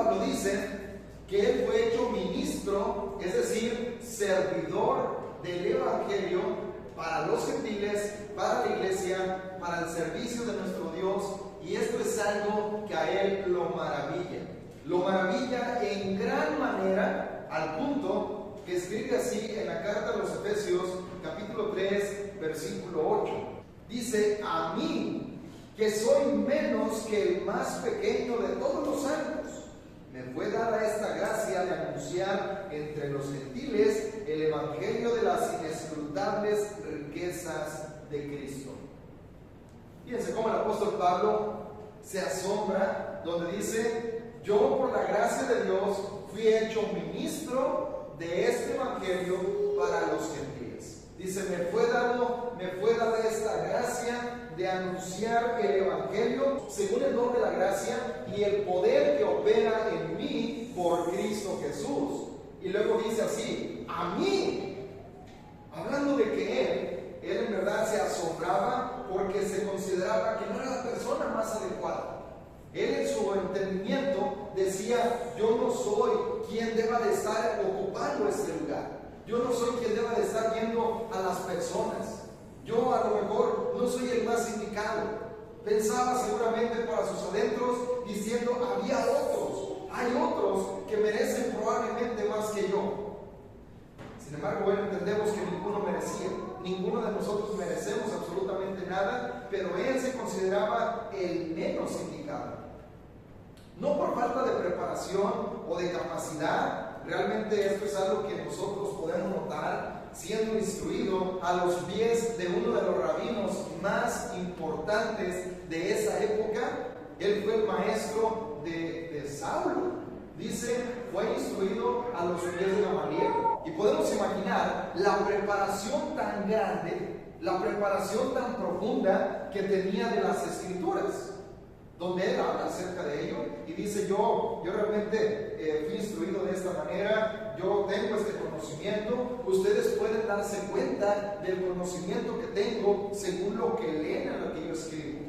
Pablo dice que él fue hecho ministro, es decir, servidor del Evangelio para los gentiles, para la iglesia, para el servicio de nuestro Dios, y esto es algo que a él lo maravilla. Lo maravilla en gran manera, al punto que escribe así en la carta a los Efesios, capítulo 3, versículo 8. Dice: a mí, que soy menos que el más pequeño de todos los santos, me fue dada esta gracia de anunciar entre los gentiles el evangelio de las inescrutables riquezas de Cristo. Fíjense cómo el apóstol Pablo se asombra, donde dice: yo por la gracia de Dios fui hecho ministro de este evangelio para los gentiles. Dice: me fue dada esta gracia de anunciar el evangelio según el don de la gracia y el poder que opera en mí por Cristo Jesús. Y luego dice así: a mí, hablando de que él en verdad se asombraba porque se consideraba que no era la persona más adecuada. Él en su entendimiento decía: yo no soy quien deba de estar ocupando este lugar. Yo no soy quien deba de estar viendo a las personas. Yo a lo mejor no soy el más indicado. Pensaba seguramente para sus adentros diciendo: hay otros que merecen probablemente más que yo. Sin embargo, bueno, entendemos que ninguno merecía. Ninguno de nosotros merecemos absolutamente nada, pero él se consideraba el menos indicado. No por falta de preparación o de capacidad. Realmente esto es algo que nosotros podemos notar siendo instruido a los pies de uno de los rabinos más importantes de esa época. Él fue el maestro de Saulo. Dice: fue instruido a los pies de Gamaliel. Y podemos imaginar la preparación tan grande, la preparación tan profunda que tenía de las Escrituras, donde él habla acerca de ello y dice: yo realmente fui instruido de esta manera, yo tengo este conocimiento. Ustedes pueden darse cuenta del conocimiento que tengo según lo que leen en lo que yo escribo.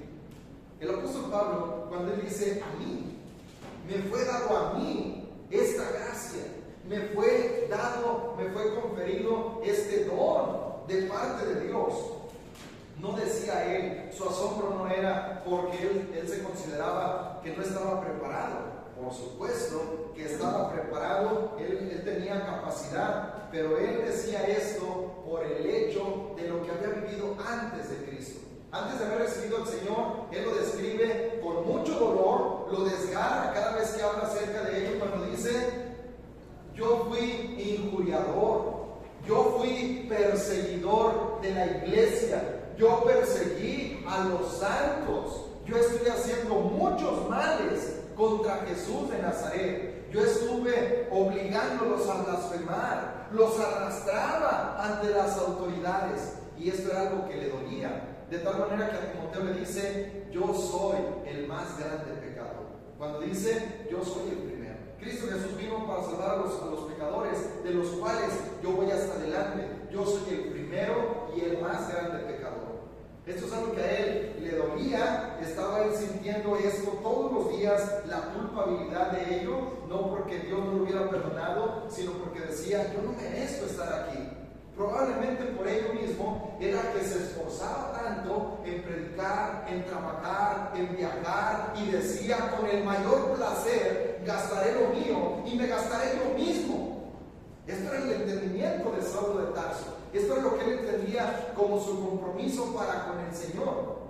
El apóstol Pablo, cuando él dice: a mí, me fue dado a mí esta gracia, me fue dado, me fue conferido este don de parte de Dios. No decía él, su asombro no era porque él se consideraba que no estaba preparado. Por supuesto que estaba preparado, él tenía capacidad, pero él decía esto por el hecho de lo que había vivido antes de Cristo. Antes de haber recibido al Señor, él lo describe con mucho dolor, lo desgarra cada vez que habla acerca de ello, cuando dice: yo fui injuriador, yo fui perseguidor de la iglesia, yo perseguí a los santos, yo estoy haciendo muchos males contra Jesús de Nazaret. Yo estuve obligándolos a blasfemar, los arrastraba ante las autoridades, y esto era algo que le dolía. De tal manera que a Timoteo le dice: yo soy el más grande pecador. Cuando dice: yo soy el primero. Cristo Jesús vino para salvar a los pecadores, de los cuales yo voy hasta adelante. Yo soy el primero y el más grande pecador. Esto es algo que a él le dolía. Estaba él sintiendo esto todos los días, la culpabilidad de ello, no porque Dios no lo hubiera perdonado, sino porque decía: yo no merezco estar aquí. Probablemente por ello mismo era que se esforzaba tanto en predicar, en trabajar, en viajar, y decía: con el mayor placer gastaré lo mío y me gastaré yo mismo. Esto era el entendimiento de Saulo de Tarso. Esto es lo que él entendía como su compromiso para con el Señor.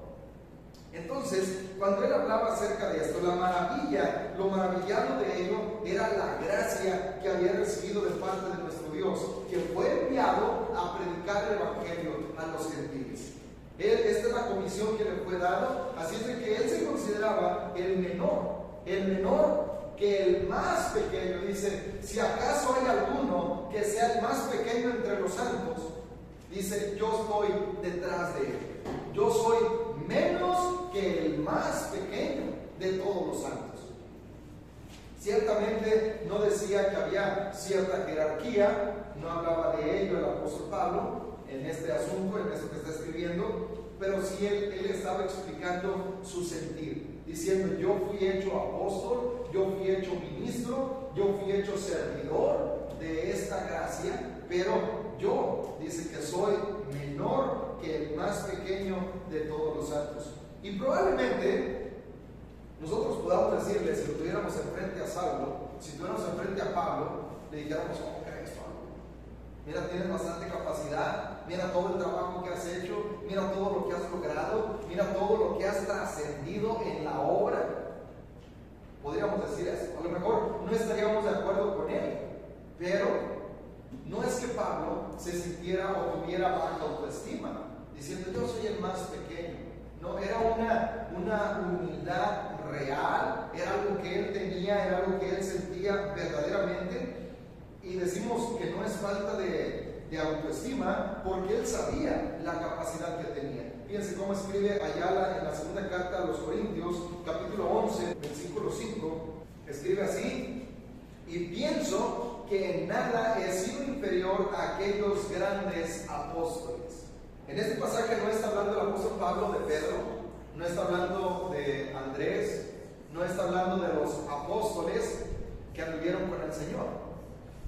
Entonces, cuando él hablaba acerca de esto, la maravilla, lo maravillado de ello era la gracia que había recibido de parte de nuestro Dios, que fue enviado a predicar el evangelio a los gentiles. Esta es la comisión que le fue dada. Así es de que él se consideraba el menor que el más pequeño. Dice: si acaso hay alguno que sea el más pequeño entre los santos, dice: yo estoy detrás de él. Yo soy menos que el más pequeño de todos los santos. Ciertamente no decía que había cierta jerarquía, no hablaba de ello el apóstol Pablo en este asunto, en esto que está escribiendo, pero sí él estaba explicando su sentir. diciendo: yo fui hecho apóstol, yo fui hecho ministro, yo fui hecho servidor de esta gracia, pero yo, dice, que soy menor que el más pequeño de todos los santos. Y probablemente nosotros podamos decirle, si lo tuviéramos enfrente a Saulo, si tuviéramos enfrente a Pablo, le dijéramos: ¿cómo crees, Pablo? Mira, tienes bastante capacidad, mira todo el trabajo que has hecho, mira todo lo que has logrado, mira todo lo que has trascendido en la obra. Podríamos decir eso. A lo mejor no estaríamos de acuerdo con él, pero no es que Pablo se sintiera o tuviera baja autoestima, diciendo: yo soy el más pequeño. No, era una humildad real, era algo que él tenía, era algo que él sentía verdaderamente. Y decimos que no es falta de autoestima, porque él sabía la capacidad que tenía. Fíjense cómo escribe Ayala en la segunda carta a los Corintios, capítulo 11, versículo 5. Escribe así: y pienso que en nada he sido inferior a aquellos grandes apóstoles. En este pasaje no está hablando el apóstol Pablo de Pedro, no está hablando de Andrés, no está hablando de los apóstoles que anduvieron con el Señor.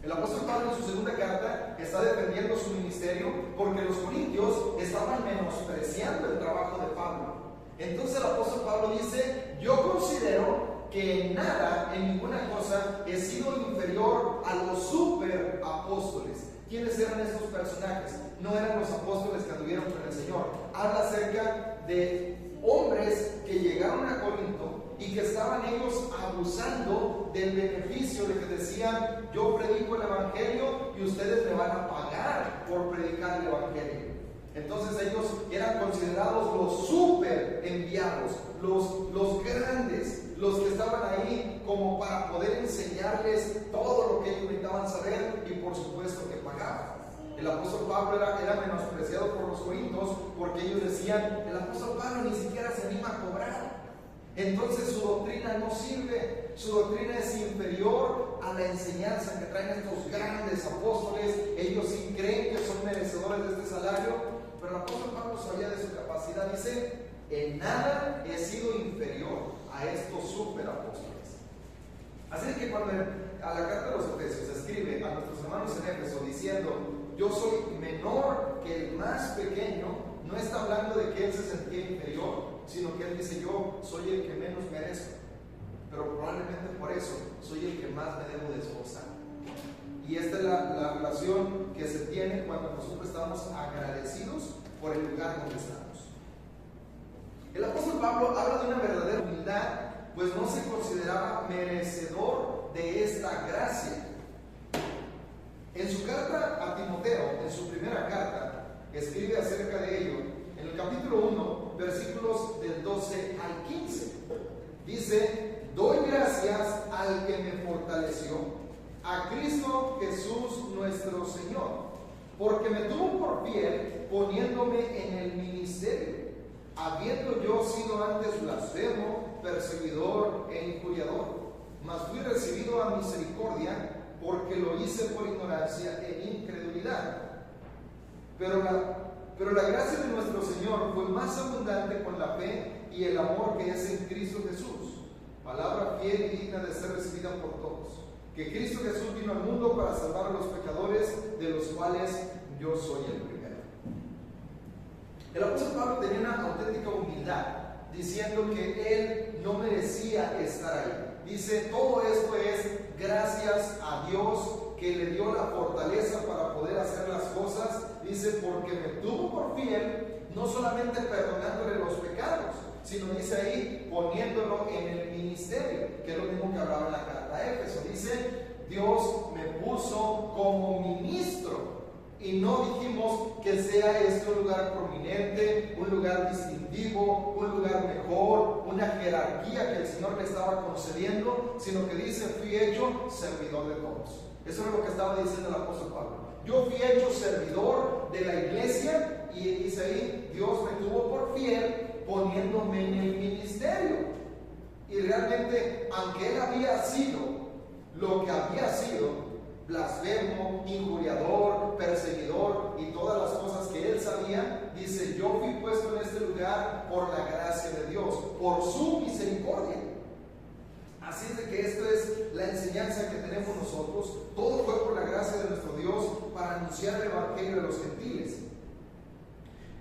El apóstol Pablo en su segunda carta está defendiendo su ministerio porque los corintios estaban menospreciando el trabajo de Pablo. Entonces el apóstol Pablo dice: yo considero que en nada, en ninguna cosa, he sido inferior a los super apóstoles. ¿Quiénes eran estos personajes? No eran los apóstoles que anduvieron con el Señor. Habla acerca de hombres que llegaron a Corinto y que estaban ellos abusando del beneficio de que decían: yo predico el evangelio y ustedes me van a pagar por predicar el evangelio. Entonces ellos eran considerados los super enviados, los grandes, los que estaban ahí como para poder enseñarles todo lo que ellos necesitaban saber, y por supuesto que pagaban. El apóstol Pablo era menospreciado por los corintios porque ellos decían: el apóstol Pablo ni siquiera se anima a cobrar, entonces su doctrina no sirve, su doctrina es inferior a la enseñanza que traen estos grandes apóstoles. Ellos sí creen que son merecedores de este salario, pero el apóstol Pablo sabía de su capacidad. Dice: en nada he sido inferior a estos superapóstoles. Así que cuando a la carta de los Efesios escribe a nuestros hermanos en Éfeso diciendo: yo soy menor que el más pequeño, no está hablando de que él se sentía inferior, sino que él dice: yo soy el que menos merezco, pero probablemente por eso soy el que más me debo desgozar. Y esta es la relación que se tiene cuando nosotros estamos agradecidos por el lugar donde estamos. El apóstol Pablo habla de una verdadera humildad, pues no se consideraba merecedor de esta gracia. En su carta a Timoteo, en su primera carta, escribe acerca de ello, en el capítulo 1, versículos del 12 al 15. Dice: doy gracias al que me fortaleció, a Cristo Jesús nuestro Señor, porque me tuvo por fiel poniéndome en el ministerio, habiendo yo sido antes blasfemo, perseguidor e injuriador, mas fui recibido a misericordia, porque lo hice por ignorancia e incredulidad. Pero la gracia de nuestro Señor fue más abundante con la fe y el amor que es en Cristo Jesús, palabra fiel y digna de ser recibida por todos, que Cristo Jesús vino al mundo para salvar a los pecadores, de los cuales yo soy el primero. El apóstol Pablo tenía una auténtica humildad, diciendo que él no merecía estar ahí. Dice: todo esto es gracias a Dios que le dio la fortaleza para poder hacer las cosas. Dice: porque me tuvo por fiel, no solamente perdonándole los pecados, sino dice ahí, poniéndolo en el ministerio, que es lo mismo que hablaba en la carta a Éfeso. Dice: Dios me puso como ministro. Y no dijimos que sea este un lugar prominente, un lugar distintivo, un lugar mejor, una jerarquía que el Señor le estaba concediendo, sino que dice: fui hecho servidor de todos. Eso es lo que estaba diciendo el apóstol Pablo. Yo fui hecho servidor de la iglesia, y dice ahí: Dios me tuvo por fiel poniéndome en el ministerio. Y realmente, aunque él había sido lo que había sido, blasfemo, injuriador, perseguidor y todas las cosas que él sabía, dice: yo fui puesto en este lugar por la gracia de Dios, por su misericordia. Así es de que esto es la enseñanza que tenemos nosotros. Todo fue por la gracia de nuestro Dios para anunciar el evangelio a los gentiles.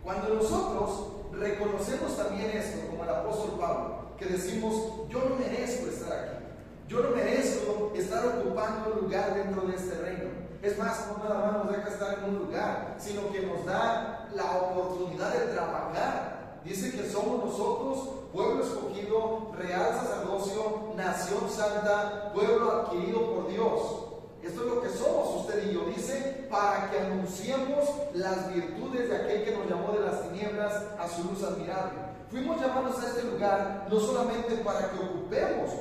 Cuando nosotros reconocemos también esto, como el apóstol Pablo, que decimos: yo no merezco estar aquí, yo no merezco estar ocupando un lugar dentro de este reino. Es más, no nada más nos deja estar en un lugar, sino que nos da la oportunidad de trabajar. Dice que somos nosotros pueblo escogido, real sacerdocio, nación santa, pueblo adquirido por Dios. Esto es lo que somos usted y yo. Dice: para que anunciemos las virtudes de aquel que nos llamó de las tinieblas a su luz admirable. Fuimos llamados a este lugar no solamente para que ocupemos,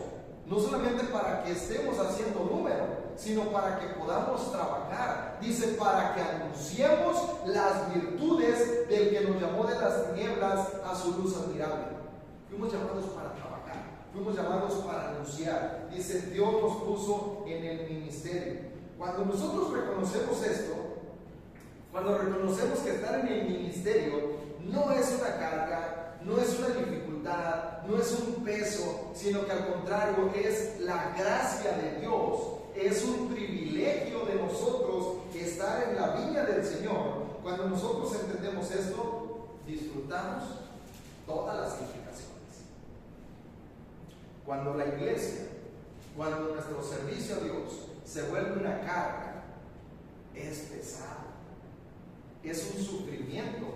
no solamente para que estemos haciendo número, sino para que podamos trabajar. Dice: para que anunciemos las virtudes del que nos llamó de las tinieblas a su luz admirable. Fuimos llamados para trabajar, fuimos llamados para anunciar. Dice: Dios nos puso en el ministerio. Cuando nosotros reconocemos esto, cuando reconocemos que estar en el ministerio no es una carga, no es una dificultad, no es un peso, sino que al contrario es la gracia de Dios. Es un privilegio de nosotros estar en la viña del Señor. Cuando nosotros entendemos esto, disfrutamos todas las implicaciones. Cuando la iglesia, cuando nuestro servicio a Dios se vuelve una carga, es pesado, es un sufrimiento.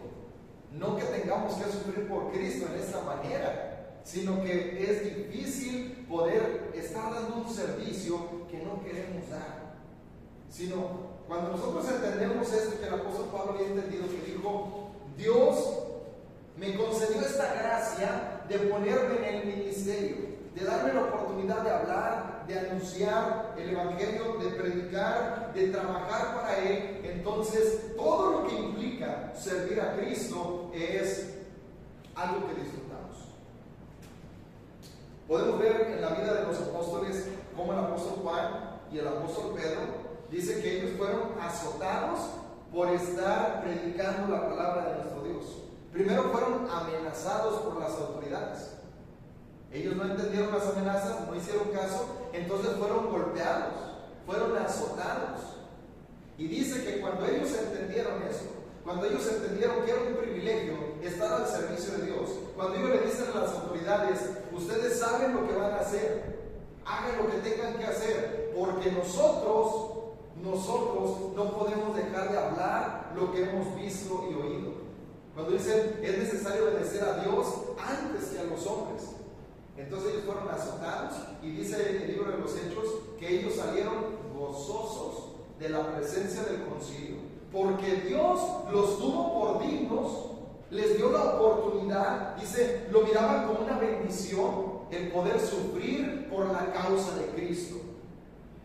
No que tengamos que sufrir por Cristo en esta manera, sino que es difícil poder estar dando un servicio que no queremos dar. Sino cuando nosotros entendemos esto que el apóstol Pablo había entendido, que dijo: Dios me concedió esta gracia de ponerme en el ministerio, de darme la oportunidad de hablar, de anunciar el evangelio, de predicar, de trabajar para Él. Entonces, todo lo que implica servir a Cristo es algo que disfrutamos. Podemos ver en la vida de los apóstoles como el apóstol Juan y el apóstol Pedro dice que ellos fueron azotados por estar predicando la palabra de nuestro Dios. Primero fueron amenazados por las autoridades. Ellos no entendieron las amenazas, no hicieron caso, entonces fueron golpeados, fueron azotados. Y dice que cuando ellos entendieron eso, cuando ellos entendieron que era un privilegio estar al servicio de Dios, cuando ellos le dicen a las autoridades: ustedes saben lo que van a hacer, hagan lo que tengan que hacer, porque nosotros no podemos dejar de hablar lo que hemos visto y oído. Cuando dicen: es necesario obedecer a Dios antes que a los hombres. Entonces ellos fueron azotados, y dice el libro de los Hechos que ellos salieron gozosos de la presencia del concilio, porque Dios los tuvo por dignos, les dio la oportunidad. Dice: lo miraban como una bendición el poder sufrir por la causa de Cristo.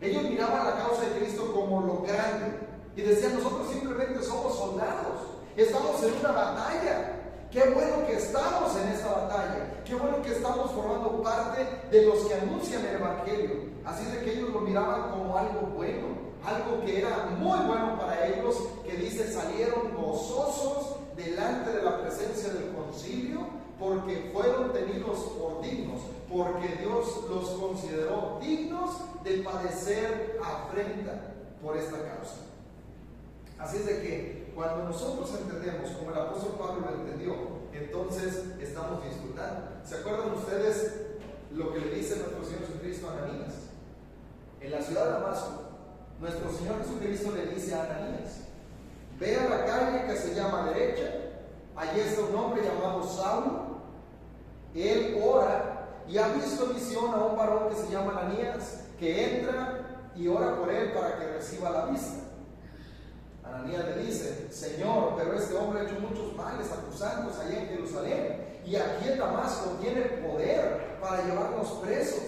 Ellos miraban la causa de Cristo como lo grande y decían: nosotros simplemente somos soldados, estamos en una batalla. Qué bueno que estamos en esta batalla, qué bueno que estamos formando parte de los que anuncian el evangelio. Así de que ellos lo miraban como algo bueno, algo que era muy bueno para ellos, que dice: salieron gozosos delante de la presencia del concilio, porque fueron tenidos por dignos, porque Dios los consideró dignos de padecer afrenta por esta causa. Así es de que cuando nosotros entendemos, como el apóstol Pablo lo entendió, entonces estamos disfrutando. ¿Se acuerdan ustedes lo que le dice nuestro Señor Jesucristo a Ananías? En la ciudad de Damasco, nuestro Señor Jesucristo le dice a Ananías: ve a la calle que se llama derecha, allí está un hombre llamado Saulo, él ora y ha visto en visión a un varón que se llama Ananías, que entra y ora por él para que reciba la vista. Ananías le dice: Señor, pero este hombre ha hecho muchos males acusándonos allá en Jerusalén, y aquí en Damasco tiene poder para llevarnos presos.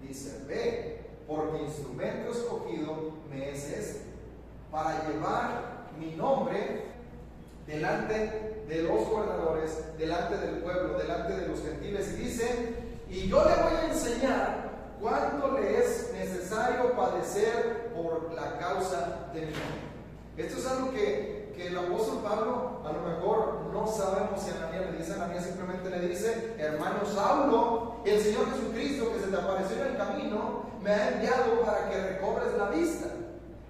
Dice: ve, porque instrumento escogido me es este, para llevar mi nombre delante de los gobernadores, delante del pueblo, delante de los gentiles. Y dice: y yo le voy a enseñar cuánto le es necesario padecer por la causa de mi nombre. Esto es algo que el apóstol Pablo a lo mejor no sabemos si Ananías le dice. Ananías simplemente le dice: hermano Saulo, el Señor Jesucristo que se te apareció en el camino me ha enviado para que recobres la vista.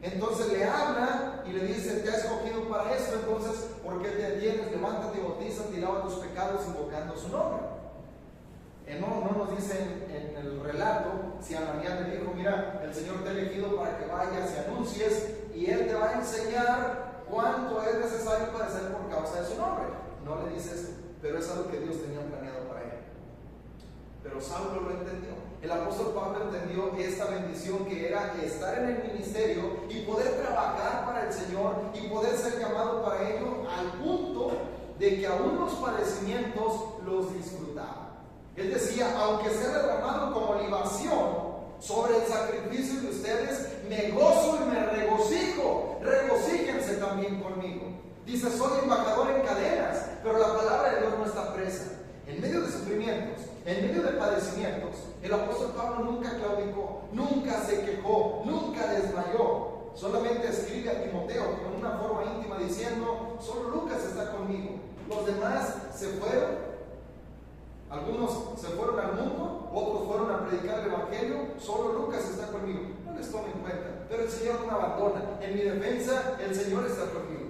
Entonces le habla y le dice: te ha escogido para esto, entonces ¿por qué te detienes? Levántate y bautízate y lava tus pecados invocando su nombre. No nos dice en el relato si Ananías le dijo: mira, el Señor te ha elegido para que vayas y anuncies, y Él te va a enseñar cuánto es necesario padecer por causa de su nombre. No le dice eso, pero es algo que Dios tenía planeado para él. Pero Saulo lo entendió. El apóstol Pablo entendió esta bendición que era estar en el ministerio y poder trabajar para el Señor y poder ser llamado para ello, al punto de que aún los padecimientos los disfrutaba. Él decía: aunque sea derramado como libación sobre el sacrificio de ustedes, me gozo y me regocijo. Regocíjense también conmigo. Dice: soy embajador en cadenas, pero la palabra de Dios no está presa. En medio de sufrimientos, en medio de padecimientos, el apóstol Pablo nunca claudicó, nunca se quejó, nunca desmayó. Solamente escribe a Timoteo con una forma íntima diciendo: solo Lucas está conmigo. Los demás se fueron. Algunos se fueron al mundo, otros fueron a predicar el evangelio. Solo Lucas está conmigo. No les tomen en cuenta, pero el Señor no me abandona. En mi defensa, el Señor está conmigo.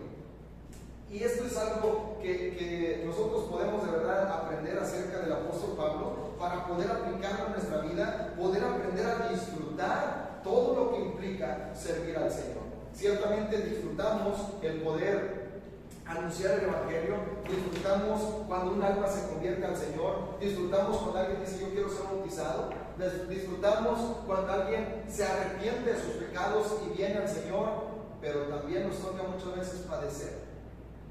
Y esto es algo que nosotros podemos de verdad aprender acerca del apóstol Pablo, para poder aplicarlo en nuestra vida, poder aprender a disfrutar todo lo que implica servir al Señor. Ciertamente disfrutamos el poder anunciar el evangelio, disfrutamos cuando un alma se convierte al Señor, disfrutamos cuando alguien dice: yo quiero ser bautizado, disfrutamos cuando alguien se arrepiente de sus pecados y viene al Señor, pero también nos toca muchas veces padecer.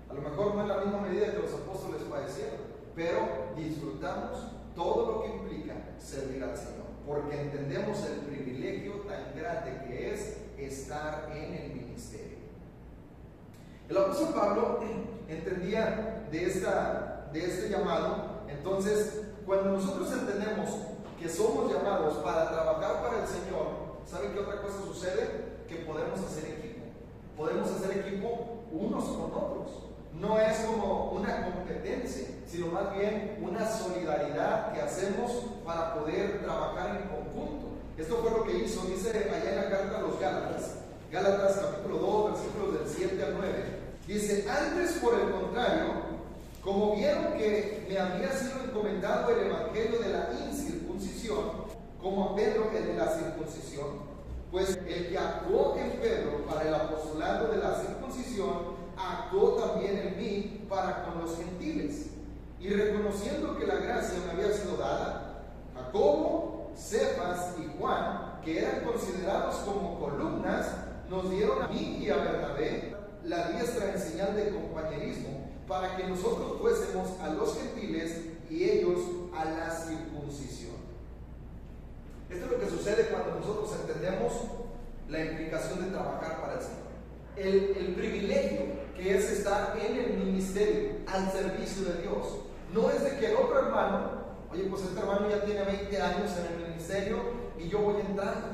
A lo mejor no en la misma medida que los apóstoles padecieron, pero disfrutamos todo lo que implica servir al Señor, porque entendemos el privilegio tan grande que es estar en el ministerio. El apóstol Pablo entendía de este llamado. Entonces, cuando nosotros entendemos que somos llamados para trabajar para el Señor, ¿saben qué otra cosa sucede? Que podemos hacer equipo. Podemos hacer equipo unos con otros. No es como una competencia, sino más bien una solidaridad que hacemos para poder trabajar en conjunto. Esto fue lo que hizo, dice allá en la carta a los Gálatas, Gálatas capítulo 2, versículos del 7 al 9. Dice: antes, por el contrario, como vieron que me había sido encomendado el evangelio de la incircuncisión, como a Pedro el de la circuncisión, pues el que actuó en Pedro para el apostolado de la circuncisión, actuó también en mí para con los gentiles. Y reconociendo que la gracia me había sido dada, Jacobo, Cefas y Juan, que eran considerados como columnas, nos dieron a mí y a Bernabé la diestra en señal de compañerismo, para que nosotros fuésemos a los gentiles y ellos a la circuncisión. Esto es lo que sucede cuando nosotros entendemos la implicación de trabajar para el Señor. El privilegio que es estar en el ministerio, al servicio de Dios. No es de que el otro hermano: oye, pues este hermano ya tiene 20 años en el ministerio y yo voy entrando.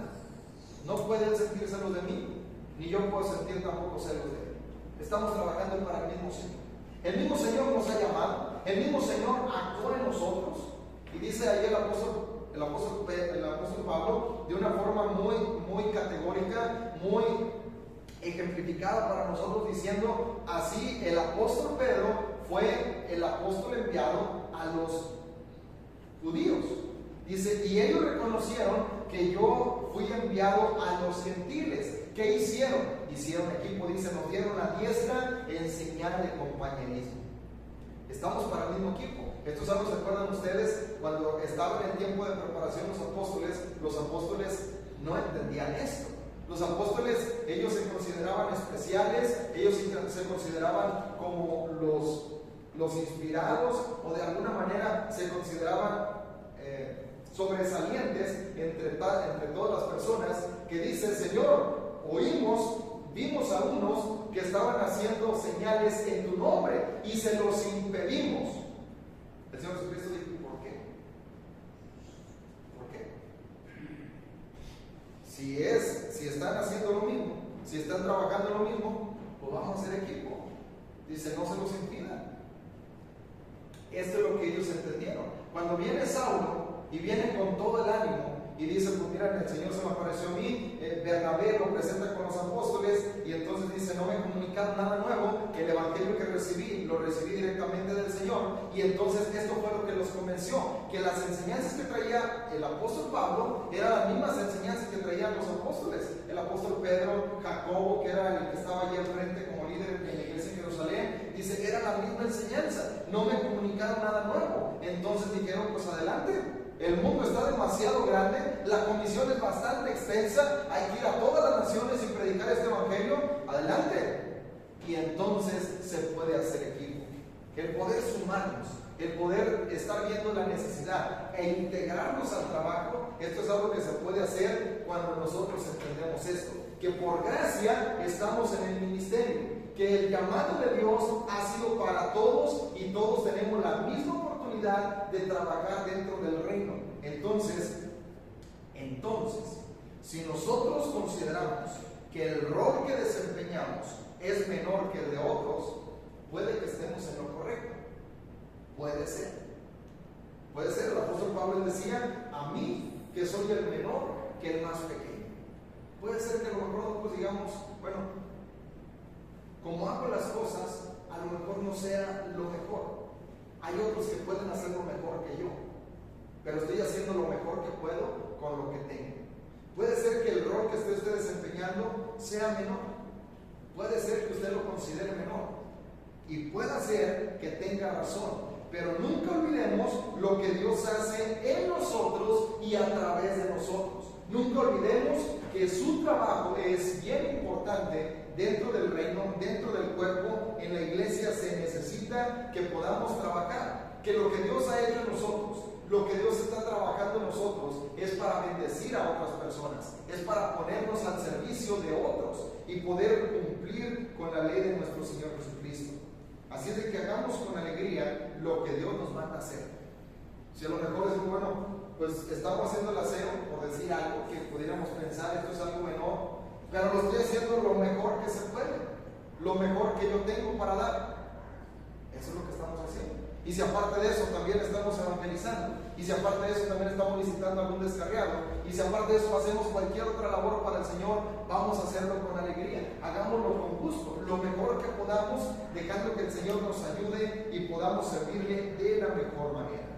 No pueden sentir celos de mí, ni yo puedo sentir tampoco celos de él. Estamos trabajando para el mismo Señor. El mismo Señor nos ha llamado, el mismo Señor actúa en nosotros. Y dice ahí el apóstol Pablo, de una forma muy categórica, muy ejemplificada para nosotros, diciendo: así el apóstol Pedro fue el apóstol enviado a los judíos. Dice: y ellos reconocieron que yo fui enviado a los gentiles. ¿Qué hicieron? Hicieron equipo, dice: nos dieron la diestra en señal de compañerismo. Estamos para el mismo equipo. Esto es algo, ¿se acuerdan ustedes? Cuando estaban en tiempo de preparación los apóstoles no entendían esto. Los apóstoles, ellos se consideraban especiales, ellos se consideraban como los inspirados, o de alguna manera se consideraban sobresalientes entre todas las personas, que dicen: Señor, vimos a unos que estaban haciendo señales en tu nombre y se los impedimos. El Señor Jesucristo dijo: ¿por qué? ¿Por qué? Si están haciendo lo mismo, si están trabajando lo mismo, pues vamos a hacer equipo. Dice, no se los impidan. Esto es lo que ellos entendieron. Cuando viene Saulo y viene con todo el ánimo y dice, pues mira, el Señor se me apareció a mí, Bernabé lo presenta con los apóstoles y entonces dice, no me comunicaron nada nuevo, el evangelio que recibí, lo recibí directamente del Señor. Y entonces esto fue lo que los convenció, que las enseñanzas que traía el apóstol Pablo eran las mismas enseñanzas que traían los apóstoles. El apóstol Pedro, Jacobo, que era el que estaba allí al frente como líder en la iglesia en Jerusalén, dice, era la misma enseñanza, no me comunicaron nada nuevo. Entonces dijeron, pues adelante. El mundo está demasiado grande, la comisión es bastante extensa, hay que ir a todas las naciones y predicar este evangelio, adelante. Y entonces se puede hacer equipo. El poder sumarnos, el poder estar viendo la necesidad e integrarnos al trabajo, esto es algo que se puede hacer cuando nosotros entendemos esto, que por gracia estamos en el ministerio, que el llamado de Dios ha sido para todos y todos tenemos la misma oportunidad de trabajar dentro del reino. Entonces, si nosotros consideramos que el rol que desempeñamos es menor que el de otros, puede que estemos en lo correcto. Puede ser. El apóstol Pablo decía, a mí que soy el menor que el más pequeño. Puede ser que a lo mejor pues digamos, bueno, como hago las cosas, a lo mejor no sea lo mejor. Hay otros que pueden hacerlo mejor que yo, pero estoy haciendo lo mejor que puedo con lo que tengo. Puede ser que el rol que esté usted desempeñando sea menor. Puede ser que usted lo considere menor. Y puede ser que tenga razón. Pero nunca olvidemos lo que Dios hace en nosotros y a través de nosotros. Nunca olvidemos que su trabajo es bien importante dentro del reino, dentro del cuerpo. En la iglesia se necesita que podamos trabajar, que lo que Dios ha hecho en nosotros, lo que Dios está trabajando en nosotros es para bendecir a otras personas, es para ponernos al servicio de otros y poder cumplir con la ley de nuestro Señor Jesucristo. Así es de que hagamos con alegría lo que Dios nos manda hacer. Si a lo mejor es bueno, pues estamos haciendo el aseo, por decir algo que pudiéramos pensar, esto es algo menor, pero lo estoy haciendo lo mejor que se puede, lo mejor que yo tengo para dar. Eso es lo que estamos haciendo. Y si aparte de eso también estamos evangelizando, y si aparte de eso también estamos visitando a algún descarriado, y si aparte de eso hacemos cualquier otra labor para el Señor, vamos a hacerlo con alegría. Hagámoslo con gusto, lo mejor que podamos, dejando que el Señor nos ayude y podamos servirle de la mejor manera.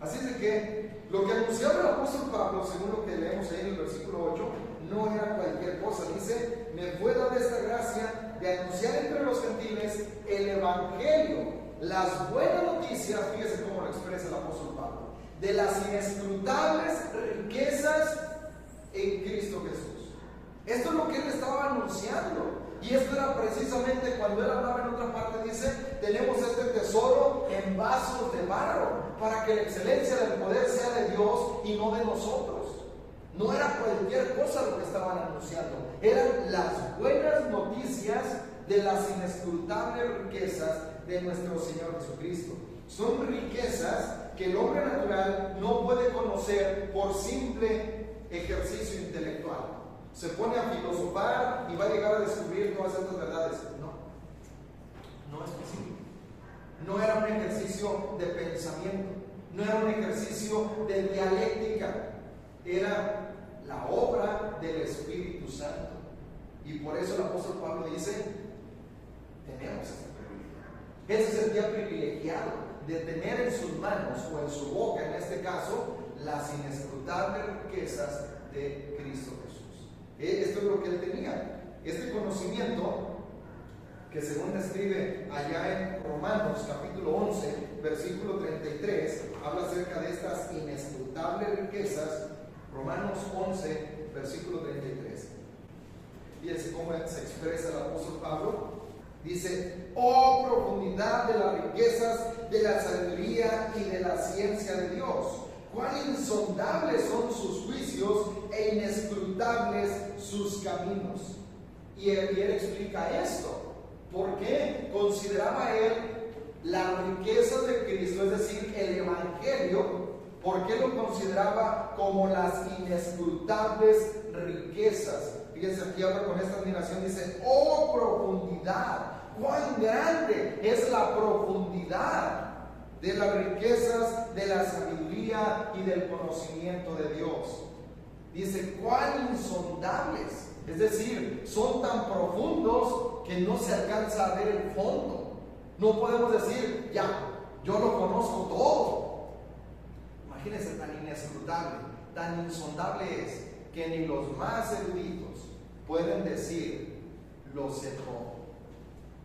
Así es de que lo que anunciaba el apóstol Pablo, según lo que leemos ahí en el versículo 8, no era cualquier cosa. Dice, me fue dada esta gracia de anunciar entre los gentiles el evangelio, las buenas noticias, fíjese cómo lo expresa el apóstol Pablo, de las inescrutables riquezas en Cristo Jesús. Esto es lo que él estaba anunciando. Y esto era precisamente cuando él hablaba en otra parte, dice, tenemos este tesoro en vasos de barro, para que la excelencia del poder sea de Dios y no de nosotros. No era cualquier cosa lo que estaban anunciando, eran las buenas noticias de las inescrutables riquezas de nuestro Señor Jesucristo. Son riquezas que el hombre natural no puede conocer por simple ejercicio intelectual. Se pone a filosofar y va a llegar a descubrir todas estas verdades. No es posible. No era un ejercicio de pensamiento, no era un ejercicio de dialéctica, era la obra del Espíritu Santo. Y por eso el apóstol Pablo dice, tenemos este privilegio. Él se sentía privilegiado de tener en sus manos, o en su boca en este caso, las inescrutables riquezas de Cristo Jesús. Esto es lo que él tenía. Este conocimiento, que según describe allá en Romanos capítulo 11, versículo 33, habla acerca de estas inescrutables riquezas. Romanos 11, versículo 33. Fíjense cómo se expresa el apóstol Pablo. Dice, oh profundidad de las riquezas, de la sabiduría y de la ciencia de Dios. Cuán insondables son sus juicios e inescrutables sus caminos. Y él explica esto. ¿Por qué? Consideraba él la riqueza de Cristo, es decir, el evangelio, ¿Por qué lo consideraba como las inescrutables riquezas? Fíjense, aquí habla con esta admiración, dice, ¡oh profundidad! ¡Cuán grande es la profundidad de las riquezas de la sabiduría y del conocimiento de Dios! Dice, ¡cuán insondables! Es decir, son tan profundos que no se alcanza a ver el fondo. No podemos decir, ya, yo lo conozco todo. Imagínense, tan inescrutable, tan insondable es que ni los más eruditos pueden decir, lo sé todo.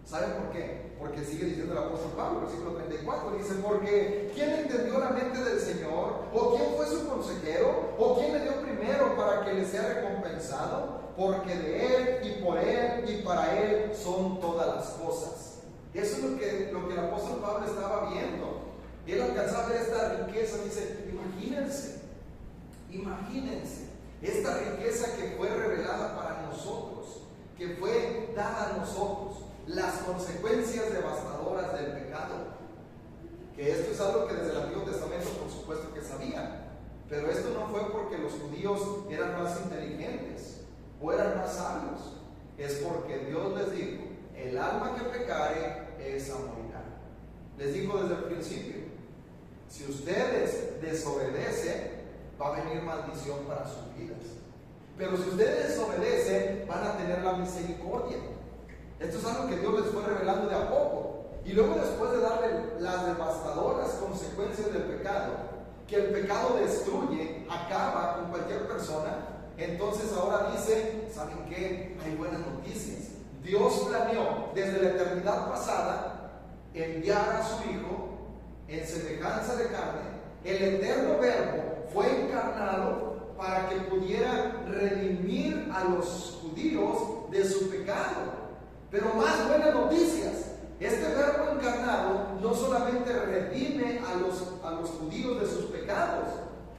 ¿Saben por qué? Porque sigue diciendo el apóstol Pablo, versículo 34, dice, porque ¿quién entendió la mente del Señor? ¿O quién fue su consejero? ¿O quién le dio primero para que le sea recompensado? Porque de Él y por Él y para Él son todas las cosas. Eso es lo que el apóstol Pablo estaba viendo. Él alcanzaba a ver esta riqueza, dice, imagínense, esta riqueza que fue revelada para nosotros, que fue dada a nosotros, las consecuencias devastadoras del pecado. Que esto es algo que desde el Antiguo Testamento por supuesto que sabían, pero esto no fue porque los judíos eran más inteligentes o eran más sabios, es porque Dios les dijo, el alma que pecare, esa morirá. Les dijo desde el principio, si ustedes desobedecen, va a venir maldición para sus vidas. Pero si ustedes desobedecen, van a tener la misericordia. Esto es algo que Dios les fue revelando de a poco. Y luego, después de darle las devastadoras consecuencias del pecado, que el pecado destruye, acaba con cualquier persona, entonces ahora dice, ¿saben qué? Hay buenas noticias. Dios planeó desde la eternidad pasada enviar a su Hijo en semejanza de carne. El eterno Verbo fue encarnado para que pudiera redimir a los judíos de su pecado. Pero más buenas noticias, este Verbo encarnado no solamente redime a los judíos de sus pecados,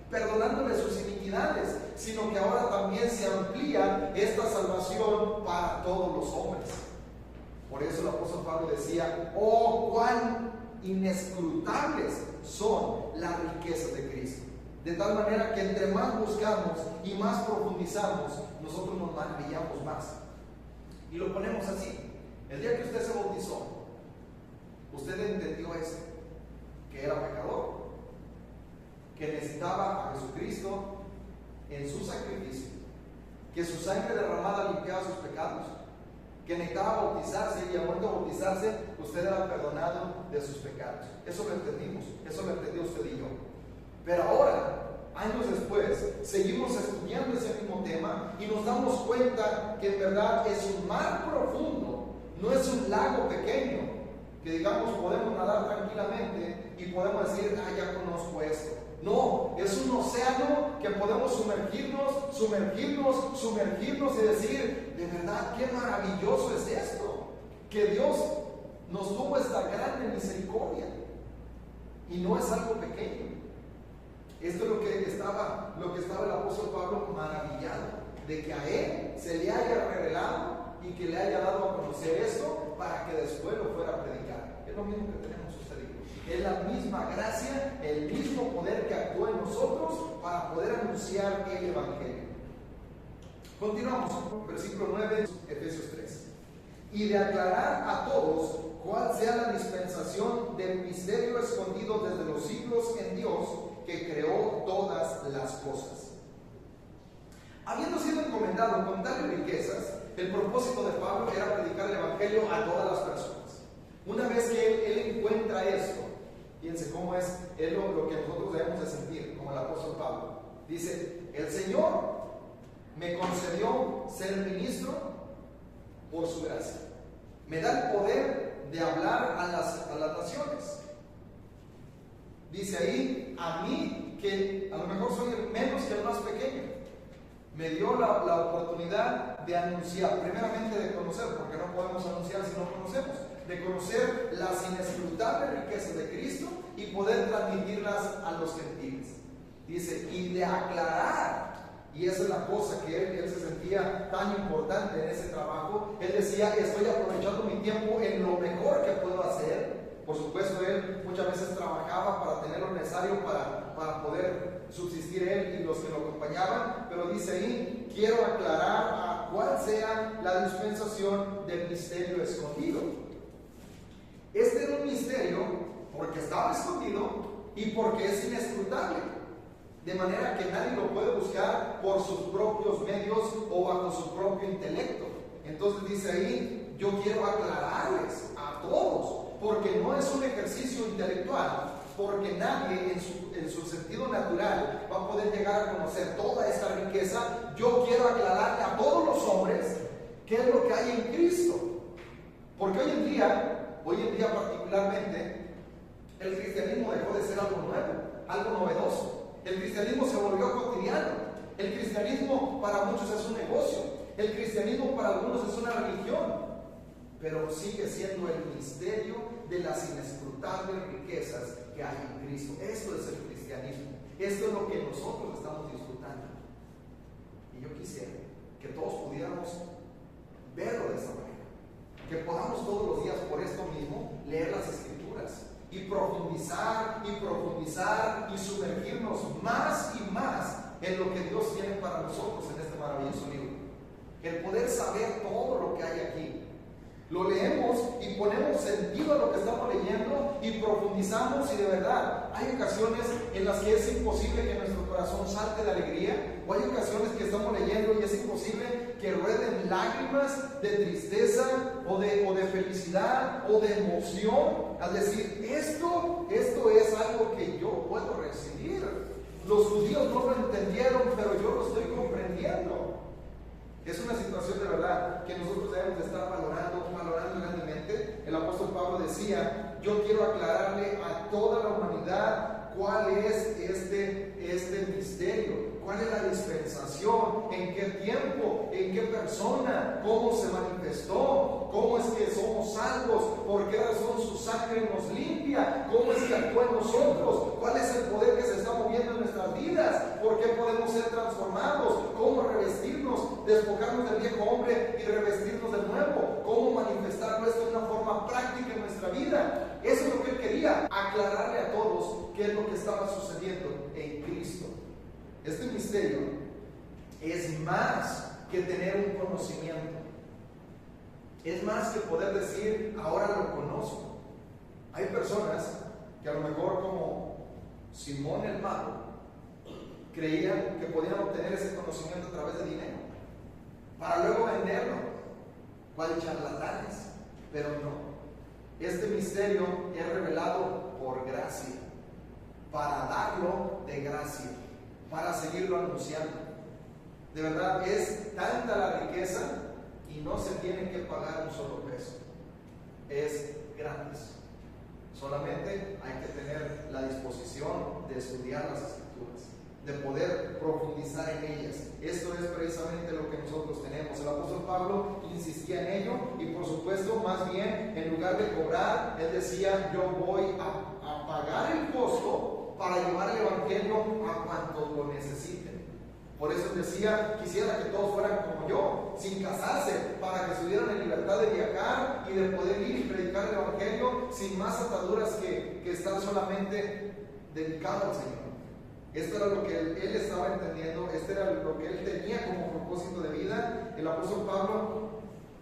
perdonándoles sus iniquidades, sino que ahora también se amplía esta salvación para todos los hombres. Por eso el apóstol Pablo decía, oh, cuán inescrutables son las riquezas de Cristo. De tal manera que entre más buscamos y más profundizamos, nosotros nos maravillamos más. Y lo ponemos así. El día que usted se bautizó, usted entendió esto, que era pecador, que necesitaba a Jesucristo en su sacrificio, que su sangre derramada limpiaba sus pecados, que necesitaba bautizarse y al momento de bautizarse usted era perdonado de sus pecados. Eso lo entendimos, eso lo entendió usted y yo. Pero ahora, años después, seguimos estudiando ese mismo tema y nos damos cuenta que en verdad es un mar profundo, no es un lago pequeño, que digamos podemos nadar tranquilamente y podemos decir, ya conozco esto. No, es un océano que podemos sumergirnos y decir, de verdad, qué maravilloso es esto, que Dios nos tuvo esta grande misericordia y no es algo pequeño. Esto es lo que estaba el apóstol Pablo maravillado, de que a él se le haya revelado y que le haya dado a conocer esto para que después lo fuera a predicar. Es lo mismo que tenemos usted y yo. Es la misma gracia, el mismo poder que actúa en nosotros para poder anunciar el Evangelio. Continuamos, versículo 9, Efesios 3. Y de aclarar a todos cuál sea la dispensación del misterio escondido desde los siglos en Dios, que creó todas las cosas. Habiendo sido encomendado con tales riquezas, el propósito de Pablo era predicar el Evangelio a todas las personas. Una vez que él encuentra esto, fíjense cómo es lo que nosotros debemos de sentir, como el apóstol Pablo. Dice, el Señor me concedió ser ministro por su gracia. Me da el poder de hablar a las naciones. Dice ahí, a mí, que a lo mejor soy menos que el más pequeño, me dio la oportunidad de anunciar, primeramente de conocer, porque no podemos anunciar si no conocemos, de conocer las inescrutables riquezas de Cristo y poder transmitirlas a los gentiles. Dice, y de aclarar, y esa es la cosa que él se sentía tan importante en ese trabajo. Él decía, estoy aprovechando mi tiempo en lo mejor que puedo hacer. Por supuesto, él muchas veces trabajaba para tener lo necesario para para poder subsistir él y los que lo acompañaban, pero dice ahí, quiero aclarar a cuál sea la dispensación del misterio escondido. Este era un misterio porque estaba escondido y porque es inescrutable, de manera que nadie lo puede buscar por sus propios medios o bajo su propio intelecto. Entonces dice ahí, yo quiero aclararles a todos, porque no es un ejercicio intelectual, porque nadie en su sentido natural va a poder llegar a conocer toda esta riqueza. Yo quiero aclararle a todos los hombres qué es lo que hay en Cristo, porque hoy en día particularmente, el cristianismo dejó de ser algo nuevo, algo novedoso. El cristianismo se volvió cotidiano. El cristianismo para muchos es un negocio. El cristianismo para algunos es una religión. Pero sigue siendo el misterio de las inescrutables riquezas que hay en Cristo. Esto es el cristianismo. Esto es lo que nosotros estamos disfrutando. Y yo quisiera que todos pudiéramos verlo de esta manera. Que podamos todos los días por esto mismo leer las Escrituras y profundizar y sumergirnos más y más en lo que Dios tiene para nosotros en este maravilloso libro. El poder saber todo lo que hay aquí. Lo leemos y ponemos sentido a lo que estamos leyendo y profundizamos, y de verdad hay ocasiones en las que es imposible que nuestro corazón salte de alegría, o hay ocasiones que estamos leyendo y es imposible que rueden lágrimas de tristeza o de felicidad o de emoción al decir, esto es algo que yo puedo recibir. Los judíos no lo entendieron, pero yo lo estoy comprendiendo. Es una situación de verdad que nosotros debemos de estar valorando grandemente. El apóstol Pablo decía, yo quiero aclararle a toda la humanidad cuál es este misterio, cuál es la dispensación, en qué tiempo, en qué persona, cómo se manifestó, cómo es que somos salvos, por qué razón su sangre nos limpia, cómo es que actúa en nosotros, cuál es el poder que se está moviendo en nuestras vidas, por qué podemos ser transformados, cómo revestirnos, despojarnos del viejo hombre y revestirnos del nuevo, cómo manifestarlo esto de una forma práctica en nuestra vida. Eso es lo que él quería, aclararle a todos qué es lo que estaba sucediendo en Cristo. Este misterio es más que tener un conocimiento, es más que poder decir, ahora lo conozco. Hay personas que a lo mejor, como Simón el mago, creían que podían obtener ese conocimiento a través de dinero para luego venderlo, cual charlatanes. Pero no, este misterio es revelado por gracia, para darlo de gracia, para seguirlo anunciando. De verdad, es tanta la riqueza y no se tiene que pagar un solo peso. Es gratis. Solamente hay que tener la disposición de estudiar las Escrituras, de poder profundizar en ellas. Esto es precisamente lo que nosotros tenemos. El apóstol Pablo insistía en ello y, por supuesto, más bien, en lugar de cobrar, él decía, yo voy a pagar el costo para llevar el evangelio a cuantos lo necesiten. Por eso decía, quisiera que todos fueran como yo, sin casarse, para que estuvieran en libertad de viajar y de poder ir y predicar el evangelio sin más ataduras que estar solamente dedicado al Señor. Esto era lo que él estaba entendiendo, esto era lo que él tenía como propósito de vida. El apóstol Pablo,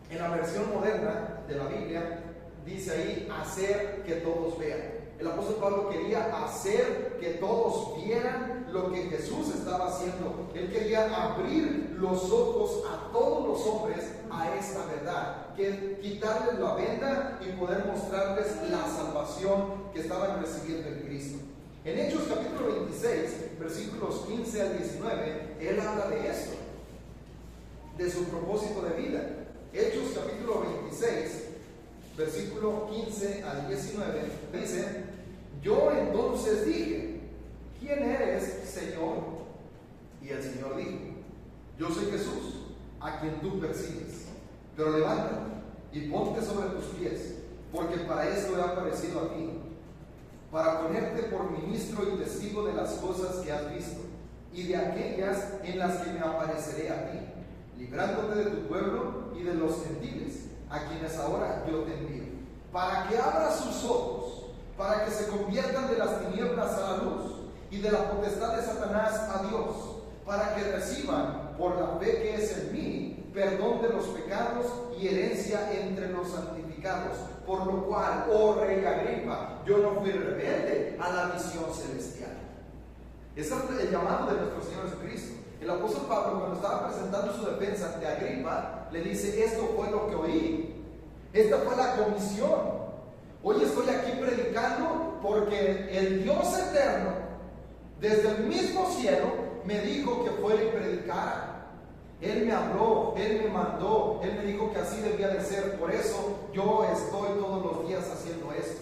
en la versión moderna de la Biblia, dice ahí, hacer que todos vean. El apóstol Pablo quería hacer que todos vieran lo que Jesús estaba haciendo. Él quería abrir los ojos a todos los hombres a esta verdad, que quitarles la venda y poder mostrarles la salvación que estaban recibiendo en Cristo. En Hechos capítulo 26, versículos 15 al 19, él habla de esto, de su propósito de vida. Hechos capítulo 26, versículo 15 al 19, dice, yo entonces dije, ¿quién eres, Señor? Y el Señor dijo, yo soy Jesús, a quien tú persigues. Pero levántate y ponte sobre tus pies, porque para esto he aparecido a ti, para ponerte por ministro y testigo de las cosas que has visto, y de aquellas en las que me apareceré a ti, librándote de tu pueblo y de los gentiles, a quienes ahora yo te envío, para que abras sus ojos, para que se conviertan de las tinieblas a la luz y de la potestad de Satanás a Dios, para que reciban por la fe que es en mí perdón de los pecados y herencia entre los santificados. Por lo cual, oh rey Agripa, yo no fui rebelde a la misión celestial. Ese es el llamado de nuestro Señor Jesucristo. El apóstol Pablo, cuando estaba presentando su defensa ante Agripa, le dice: esto fue lo que oí, esta fue la comisión. Hoy estoy aquí predicando porque el Dios eterno, desde el mismo cielo, me dijo que fuera y predicara. Él me habló, Él me mandó, Él me dijo que así debía de ser. Por eso yo estoy todos los días haciendo esto.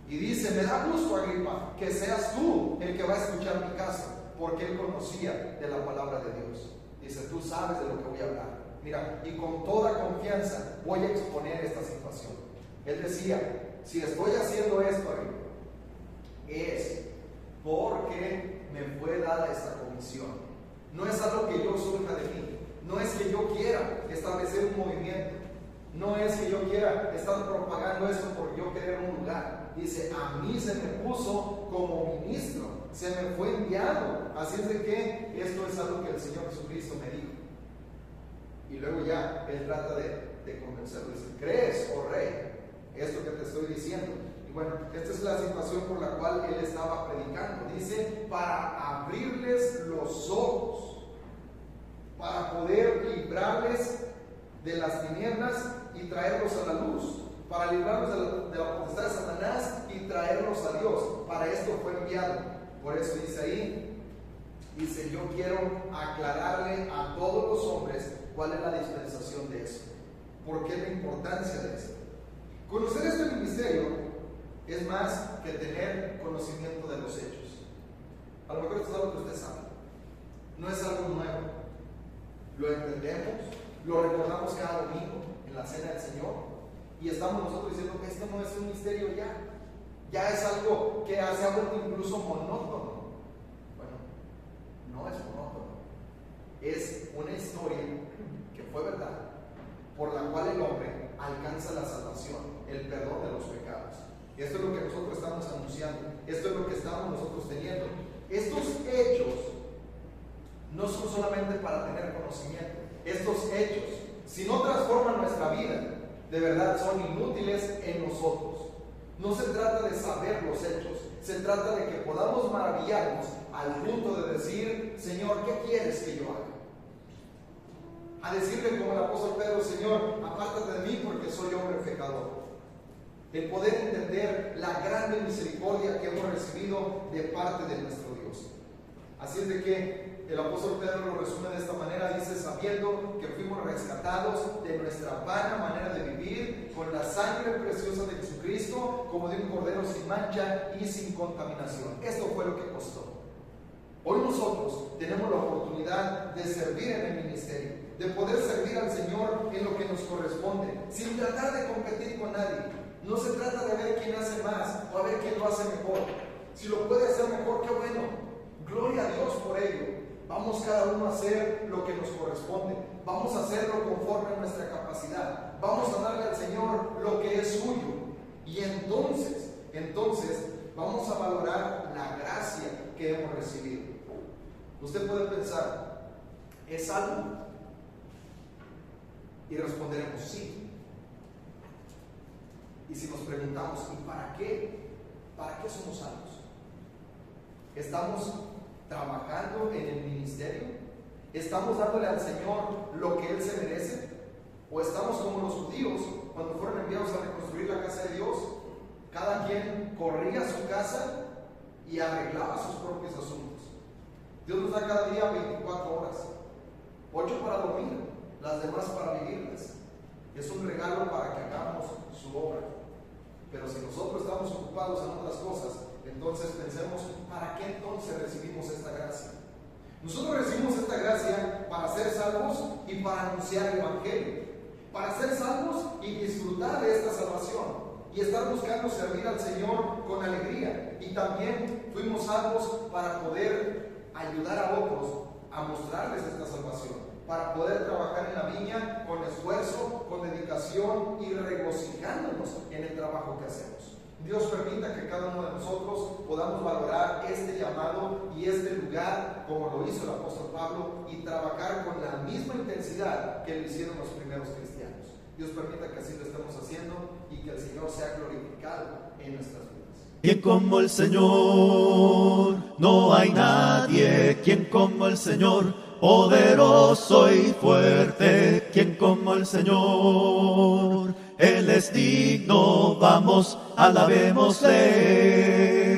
Y dice: me da gusto, Agripa, que seas tú el que va a escuchar mi caso, porque él conocía de la palabra de Dios. Dice: tú sabes de lo que voy a hablar. Mira, y con toda confianza voy a exponer esta situación. Él decía: si estoy haciendo esto, Agripa, es porque me fue dada esta comisión. No es algo que yo surja de mí. No es que yo quiera establecer un movimiento. No es que yo quiera estar propagando esto por yo querer un lugar. Dice: a mí se me puso como ministro, se me fue enviado. Así es de que esto es algo que el Señor Jesucristo me dijo. Y luego ya Él trata de convencerlo. Dice: ¿crees, oh rey, esto que te estoy diciendo? Y bueno, esta es la situación por la cual Él estaba predicando. Dice: para abrirles los ojos, para poder librarles de las tinieblas y traerlos a la luz, para librarlos de la potestad de Satanás y traerlos a Dios. Para esto fue enviado. Por eso dice ahí, dice: yo quiero aclararle a todos los hombres cuál es la dispensación de eso, por qué la importancia de esto. Conocer este ministerio es más que tener conocimiento de los hechos. A lo mejor esto es algo que usted sabe, no es algo nuevo, lo entendemos, lo recordamos cada domingo en la cena del Señor, y estamos nosotros diciendo que esto no es un misterio ya es algo que se ha vuelto incluso monótono. Bueno, no es monótono, es una historia que fue verdad, por la cual el hombre alcanza la salvación, el perdón de los pecados. Esto es lo que nosotros estamos anunciando, esto es lo que estamos nosotros teniendo. Estos hechos no son solamente para tener conocimiento. Estos hechos, si no transforman nuestra vida, de verdad son inútiles en nosotros. No se trata de saber los hechos, se trata de que podamos maravillarnos al punto de decir: Señor, ¿qué quieres que yo haga? A decirle como el apóstol Pedro: Señor, apártate de mí porque soy hombre pecador. El poder entender la grande misericordia que hemos recibido de parte de nuestro Dios. Así es de que el apóstol Pedro lo resume de esta manera. Dice: sabiendo que fuimos rescatados de nuestra vana manera de vivir, con la sangre preciosa de Jesucristo, como de un cordero sin mancha y sin contaminación. Esto fue lo que costó. Hoy nosotros tenemos la oportunidad de servir en el ministerio, de poder servir al Señor en lo que nos corresponde, sin tratar de competir con nadie. No se trata de ver quién hace más o a ver quién lo hace mejor. Si lo puede hacer mejor, qué bueno. Gloria a Dios por ello. Vamos cada uno a hacer lo que nos corresponde. Vamos a hacerlo conforme a nuestra capacidad. Vamos a darle al Señor lo que es suyo. Y entonces vamos a valorar la gracia que hemos recibido. Usted puede pensar: ¿es salvo? Y responderemos: sí. Y si nos preguntamos: ¿y para qué? ¿Para qué somos salvos? ¿Estamos trabajando en el ministerio? ¿Estamos dándole al Señor lo que Él se merece? ¿O estamos como los judíos cuando fueron enviados a reconstruir la casa de Dios? Cada quien corría a su casa y arreglaba sus propios asuntos. Dios nos da cada día 24 horas, 8 para dormir, las demás para vivirlas. Es un regalo para que hagamos su obra. Pero si nosotros estamos ocupados en otras cosas, entonces pensemos: ¿para qué entonces recibimos esta gracia? Nosotros recibimos esta gracia para ser salvos y para anunciar el Evangelio, para ser salvos y disfrutar de esta salvación y estar buscando servir al Señor con alegría. Y también fuimos salvos para poder ayudar a otros a mostrarles esta salvación, para poder trabajar en la viña con esfuerzo, con dedicación y regocijándonos en el trabajo que hacemos. Dios permita que cada uno de nosotros podamos valorar este llamado y este lugar como lo hizo el apóstol Pablo y trabajar con la misma intensidad que lo hicieron los primeros cristianos. Dios permita que así lo estemos haciendo y que el Señor sea glorificado en nuestras vidas. Quien como el Señor, no hay nadie, quien como el Señor, poderoso y fuerte, quien como el Señor. Él es digno, vamos, alabémosle.